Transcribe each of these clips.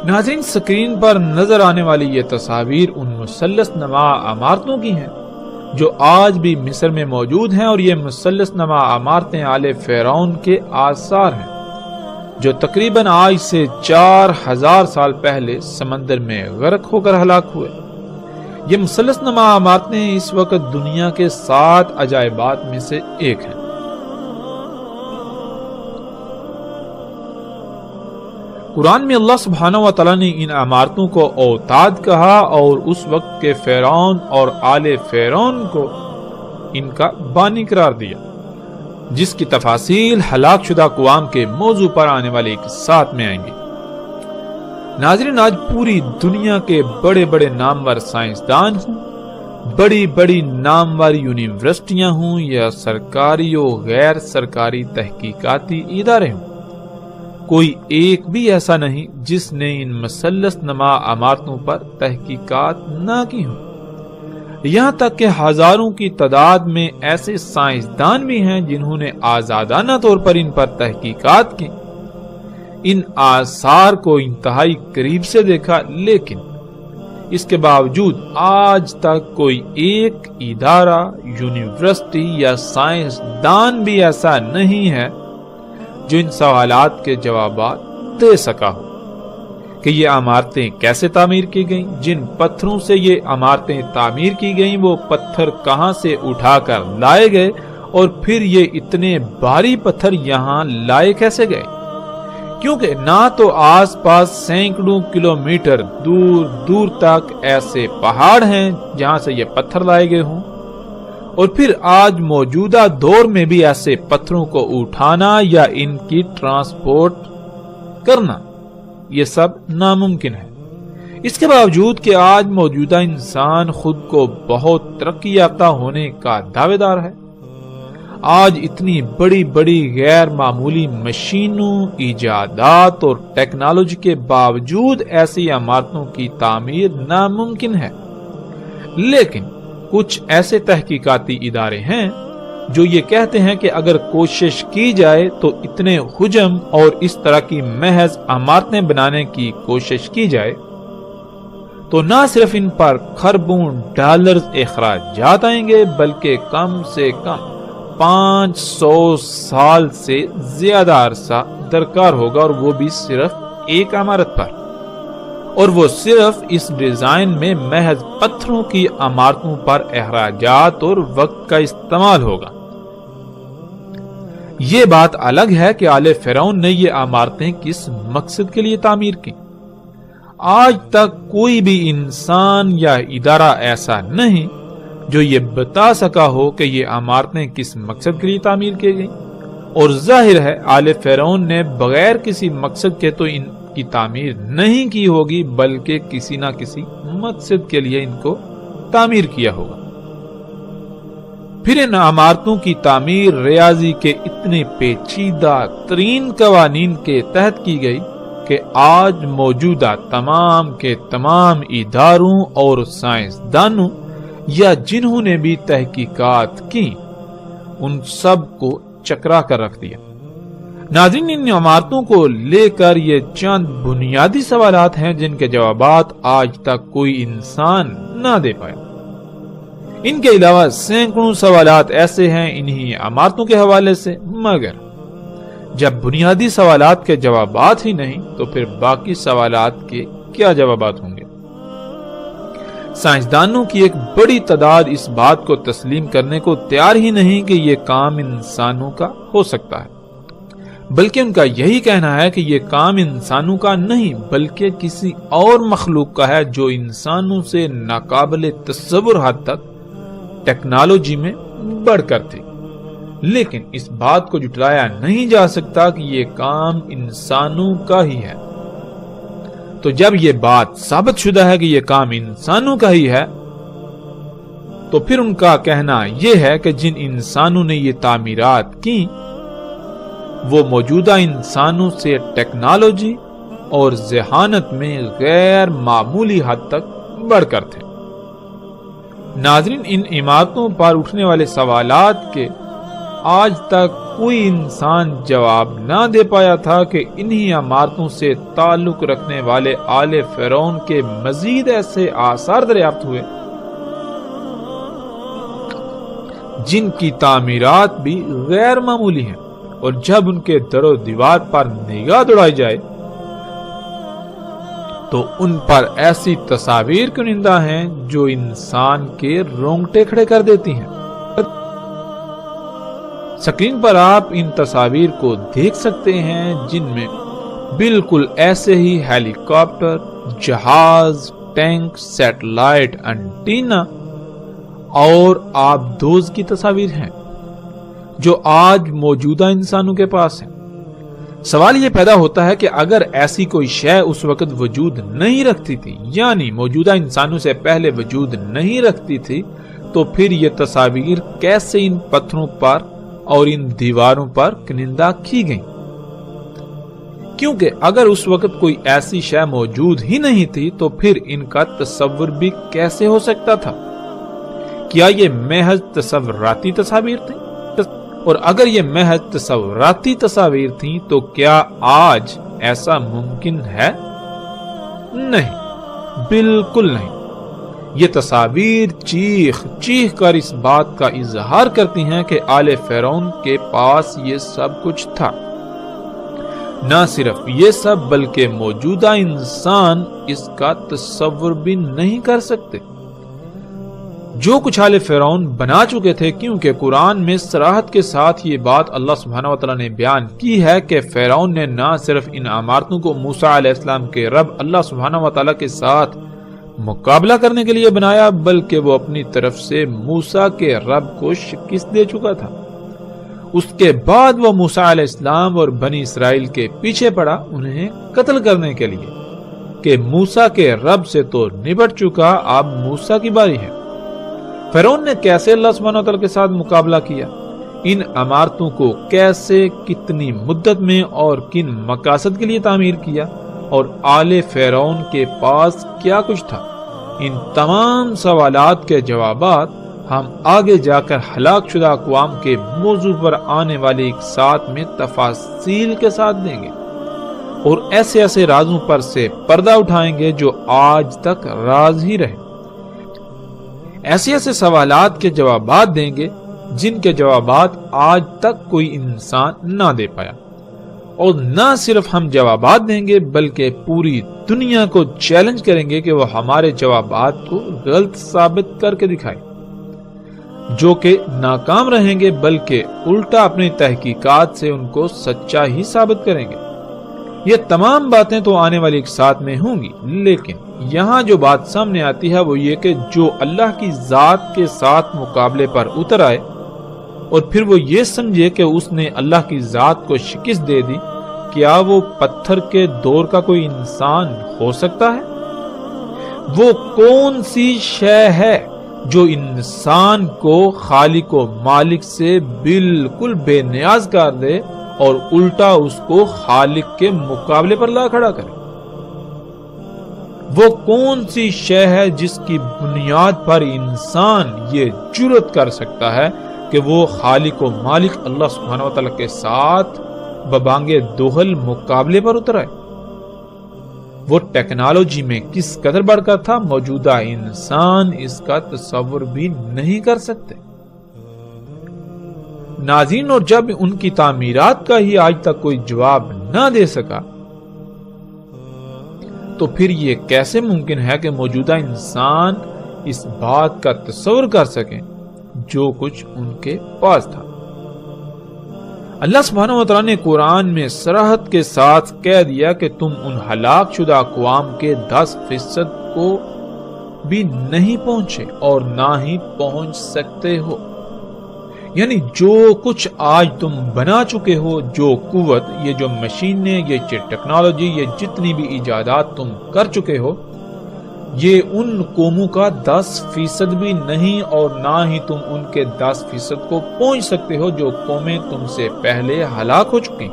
ناظرین، سکرین پر نظر آنے والی یہ تصاویر ان مثلث نما عمارتوں کی ہیں جو آج بھی مصر میں موجود ہیں، اور یہ مثلث نما عمارتیں آل فرعون کے آثار ہیں جو تقریباً آج سے 4000 سال پہلے سمندر میں غرق ہو کر ہلاک ہوئے۔ یہ مثلث نما عمارتیں اس وقت دنیا کے 7 عجائبات میں سے ایک ہیں۔ قرآن میں اللہ سبحانہ و تعالیٰ نے ان عمارتوں کو اوتاد کہا اور اس وقت کے فرعون اور آل فرعون کو ان کا بانی قرار دیا، جس کی تفاصیل ہلاک شدہ اقوام کے موضوع پر آنے والے ایک ساتھ میں آئیں گی۔ ناظرین، آج پوری دنیا کے بڑے بڑے نامور سائنسدان ہوں، بڑی بڑی نامور یونیورسٹیاں ہوں یا سرکاری و غیر سرکاری تحقیقاتی ادارے ہوں، کوئی ایک بھی ایسا نہیں جس نے ان مثلث نما عمارتوں پر تحقیقات نہ کی ہوں۔ یہاں تک کہ ہزاروں کی تعداد میں ایسے سائنسدان بھی ہیں جنہوں نے آزادانہ طور پر ان پر تحقیقات کی، ان آثار کو انتہائی قریب سے دیکھا، لیکن اس کے باوجود آج تک کوئی ایک ادارہ، یونیورسٹی یا سائنسدان بھی ایسا نہیں ہے جو ان سوالات کے جوابات دے سکا ہو کہ یہ عمارتیں کیسے تعمیر کی گئیں، جن پتھروں سے یہ عمارتیں تعمیر کی گئیں وہ پتھر کہاں سے اٹھا کر لائے گئے، اور پھر یہ اتنے بھاری پتھر یہاں لائے کیسے گئے، کیونکہ نہ تو آس پاس سینکڑوں کلومیٹر دور دور تک ایسے پہاڑ ہیں جہاں سے یہ پتھر لائے گئے ہوں، اور پھر آج موجودہ دور میں بھی ایسے پتھروں کو اٹھانا یا ان کی ٹرانسپورٹ کرنا یہ سب ناممکن ہے۔ اس کے باوجود کہ آج موجودہ انسان خود کو بہت ترقی یافتہ ہونے کا دعوے دار ہے، آج اتنی بڑی بڑی غیر معمولی مشینوں، ایجادات اور ٹیکنالوجی کے باوجود ایسی عمارتوں کی تعمیر ناممکن ہے، لیکن کچھ ایسے تحقیقاتی ادارے ہیں جو یہ کہتے ہیں کہ اگر کوشش کی جائے تو اتنے حجم اور اس طرح کی محض عمارتیں بنانے کی کوشش کی جائے تو نہ صرف ان پر خربوں ڈالرز اخراجات آئیں گے، بلکہ کم سے کم 500 سال سے زیادہ عرصہ درکار ہوگا، اور وہ بھی صرف ایک عمارت پر، اور وہ صرف اس ڈیزائن میں محض پتھروں کی عمارتوں پر اخراجات اور وقت کا استعمال ہوگا۔ یہ بات الگ ہے کہ آل فرعون نے یہ عمارتیں کس مقصد کے لیے تعمیر کی۔ آج تک کوئی بھی انسان یا ادارہ ایسا نہیں جو یہ بتا سکا ہو کہ یہ عمارتیں کس مقصد کے لیے تعمیر کی گئیں، اور ظاہر ہے آل فرعون نے بغیر کسی مقصد کے تو ان کی تعمیر نہیں کی ہوگی، بلکہ کسی نہ کسی مقصد کے لیے ان کو تعمیر کیا ہوگا۔ پھر ان عمارتوں کی تعمیر ریاضی کے اتنے پیچیدہ ترین قوانین کے تحت کی گئی کہ آج موجودہ تمام کے تمام اداروں اور سائنسدانوں یا جنہوں نے بھی تحقیقات کی ان سب کو چکرا کر رکھ دیا۔ ناظرین، ان عمارتوں کو لے کر یہ چند بنیادی سوالات ہیں جن کے جوابات آج تک کوئی انسان نہ دے پایا۔ ان کے علاوہ سینکڑوں سوالات ایسے ہیں انہی عمارتوں کے حوالے سے، مگر جب بنیادی سوالات کے جوابات ہی نہیں تو پھر باقی سوالات کے کیا جوابات ہوں گے؟ سائنسدانوں کی ایک بڑی تعداد اس بات کو تسلیم کرنے کو تیار ہی نہیں کہ یہ کام انسانوں کا ہو سکتا ہے، بلکہ ان کا یہی کہنا ہے کہ یہ کام انسانوں کا نہیں بلکہ کسی اور مخلوق کا ہے جو انسانوں سے ناقابل تصور حد تک ٹیکنالوجی میں بڑھ کر تھی۔ لیکن اس بات کو جھٹلایا نہیں جا سکتا کہ یہ کام انسانوں کا ہی ہے۔ تو جب یہ بات ثابت شدہ ہے کہ یہ کام انسانوں کا ہی ہے تو پھر ان کا کہنا یہ ہے کہ جن انسانوں نے یہ تعمیرات کی وہ موجودہ انسانوں سے ٹیکنالوجی اور ذہانت میں غیر معمولی حد تک بڑھ کر تھے۔ ناظرین، ان عمارتوں پر اٹھنے والے سوالات کے آج تک کوئی انسان جواب نہ دے پایا تھا کہ انہی عمارتوں سے تعلق رکھنے والے آل فرعون کے مزید ایسے آثار دریافت ہوئے جن کی تعمیرات بھی غیر معمولی ہیں، اور جب ان کے در و دیوار پر نگاہ دوڑائی جائے تو ان پر ایسی تصاویر کنندہ ہیں جو انسان کے رونگٹے کھڑے کر دیتی ہیں۔ سکرین پر آپ ان تصاویر کو دیکھ سکتے ہیں جن میں بالکل ایسے ہی ہیلی کاپٹر، جہاز، ٹینک، سیٹلائٹ، انٹینا اور آبدوز کی تصاویر ہیں جو آج موجودہ انسانوں کے پاس ہیں۔ سوال یہ پیدا ہوتا ہے کہ اگر ایسی کوئی شے اس وقت وجود نہیں رکھتی تھی، یعنی موجودہ انسانوں سے پہلے وجود نہیں رکھتی تھی، تو پھر یہ تصاویر کیسے ان پتھروں پر اور ان دیواروں پر کنندہ کی گئیں؟ کیونکہ اگر اس وقت کوئی ایسی شے موجود ہی نہیں تھی تو پھر ان کا تصور بھی کیسے ہو سکتا تھا؟ کیا یہ محض تصوراتی تصاویر تھیں؟ اور اگر یہ محض تصوراتی تصاویر تھیں تو کیا آج ایسا ممکن ہے؟ نہیں، بالکل نہیں۔ یہ تصاویر چیخ چیخ کر اس بات کا اظہار کرتی ہیں کہ آل فرعون کے پاس یہ سب کچھ تھا۔ نہ صرف یہ سب بلکہ موجودہ انسان اس کا تصور بھی نہیں کر سکتے۔ جو کچھ آل فرعون بنا چکے تھے، کیونکہ قرآن میں صراحت کے ساتھ یہ بات اللہ سبحانہ وتعالی نے بیان کی ہے کہ فرعون نے نہ صرف ان عمارتوں کو موسیٰ علیہ السلام کے رب اللہ سبحانہ وتعالی کے ساتھ مقابلہ کرنے کے لیے بنایا، بلکہ وہ اپنی طرف سے موسیٰ کے رب کو شکست دے چکا تھا۔ اس کے بعد وہ موسیٰ علیہ السلام اور بنی اسرائیل کے پیچھے پڑا انہیں قتل کرنے کے لیے کہ موسیٰ کے رب سے تو نبٹ چکا، اب موسیٰ کی باری ہے۔ فرعون نے کیسے اللہ سبحانہ وتعالی کے ساتھ مقابلہ کیا؟ ان عمارتوں کو کیسے، کتنی مدت میں اور کن مقاصد کے لیے تعمیر کیا، اور آل فرعون کے پاس کیا کچھ تھا؟ ان تمام سوالات کے جوابات ہم آگے جا کر ہلاک شدہ اقوام کے موضوع پر آنے والے ایک ساتھ میں تفاصیل کے ساتھ دیں گے، اور ایسے ایسے رازوں پر سے پردہ اٹھائیں گے جو آج تک راز ہی رہے۔ ایسے ایسے سوالات کے جوابات دیں گے جن کے جوابات آج تک کوئی انسان نہ دے پایا، اور نہ صرف ہم جوابات دیں گے بلکہ پوری دنیا کو چیلنج کریں گے کہ وہ ہمارے جوابات کو غلط ثابت کر کے دکھائے۔ جو کہ ناکام رہیں گے بلکہ الٹا اپنی تحقیقات سے ان کو سچا ہی ثابت کریں گے۔ یہ تمام باتیں تو آنے والی ایک ساتھ میں ہوں گی، لیکن یہاں جو بات سامنے آتی ہے وہ یہ کہ جو اللہ کی ذات کے ساتھ مقابلے پر اتر آئے اور پھر وہ یہ سمجھے کہ اس نے اللہ کی ذات کو شکست دے دی، کیا وہ پتھر کے دور کا کوئی انسان ہو سکتا ہے؟ وہ کون سی شے ہے جو انسان کو خالق و مالک سے بالکل بے نیاز کر دے اور الٹا اس کو خالق کے مقابلے پر لا کھڑا کرے؟ وہ کون سی شے ہے جس کی بنیاد پر انسان یہ جرأت کر سکتا ہے کہ وہ خالق و مالک اللہ سبحانہ وتعالی کے ساتھ ببانگے دوہل مقابلے پر اتر آئے؟ وہ ٹیکنالوجی میں کس قدر بڑھ کر تھا، موجودہ انسان اس کا تصور بھی نہیں کر سکتے۔ ناظرین، اور جب ان کی تعمیرات کا ہی آج تک کوئی جواب نہ دے سکا تو پھر یہ کیسے ممکن ہے کہ موجودہ انسان اس بات کا تصور کر سکیں جو کچھ ان کے پاس تھا؟ اللہ سبحانہ وتعالی نے قرآن میں صراحت کے ساتھ کہہ دیا کہ تم ان ہلاک شدہ اقوام کے 10% کو بھی نہیں پہنچے اور نہ ہی پہنچ سکتے ہو۔ یعنی جو کچھ آج تم بنا چکے ہو، جو قوت، یہ جو مشینیں، یہ ٹیکنالوجی، یہ جتنی بھی ایجادات تم کر چکے ہو، یہ ان قوموں کا 10% بھی نہیں، اور نہ ہی تم ان کے 10% کو پہنچ سکتے ہو جو قومیں تم سے پہلے ہلاک ہو چکی۔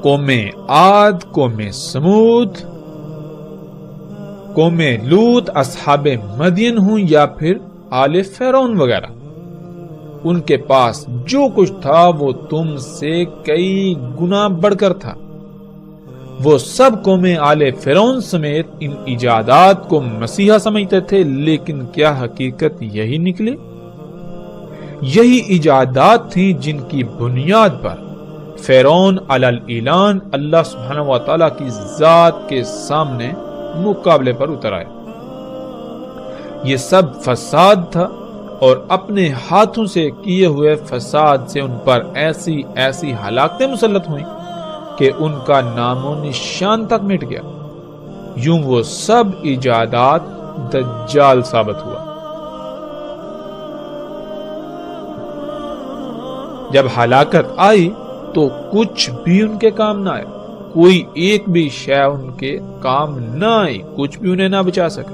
قوم عاد، قوم سمود، قوم لوط، اصحاب مدین ہوں یا پھر آل فرعون وغیرہ، ان کے پاس جو کچھ تھا وہ تم سے کئی گنا بڑھ کر تھا۔ وہ سب قومیں آل فرعون سمیت ان ایجادات کو مسیحا سمجھتے تھے، لیکن کیا حقیقت یہی نکلی؟ یہی ایجادات تھیں جن کی بنیاد پر فرعون علی الاعلان اللہ سبحانہ و تعالی کی ذات کے سامنے مقابلے پر اتر آئے۔ یہ سب فساد تھا، اور اپنے ہاتھوں سے کیے ہوئے فساد سے ان پر ایسی ایسی ہلاکتیں مسلط ہوئیں کہ ان کا نام و نشان تک مٹ گیا۔ یوں وہ سب ایجادات دجال ثابت ہوا۔ جب ہلاکت آئی تو کچھ بھی ان کے کام نہ آیا، کوئی ایک بھی شے ان کے کام نہ آئی، کچھ بھی انہیں نہ بچا سکا۔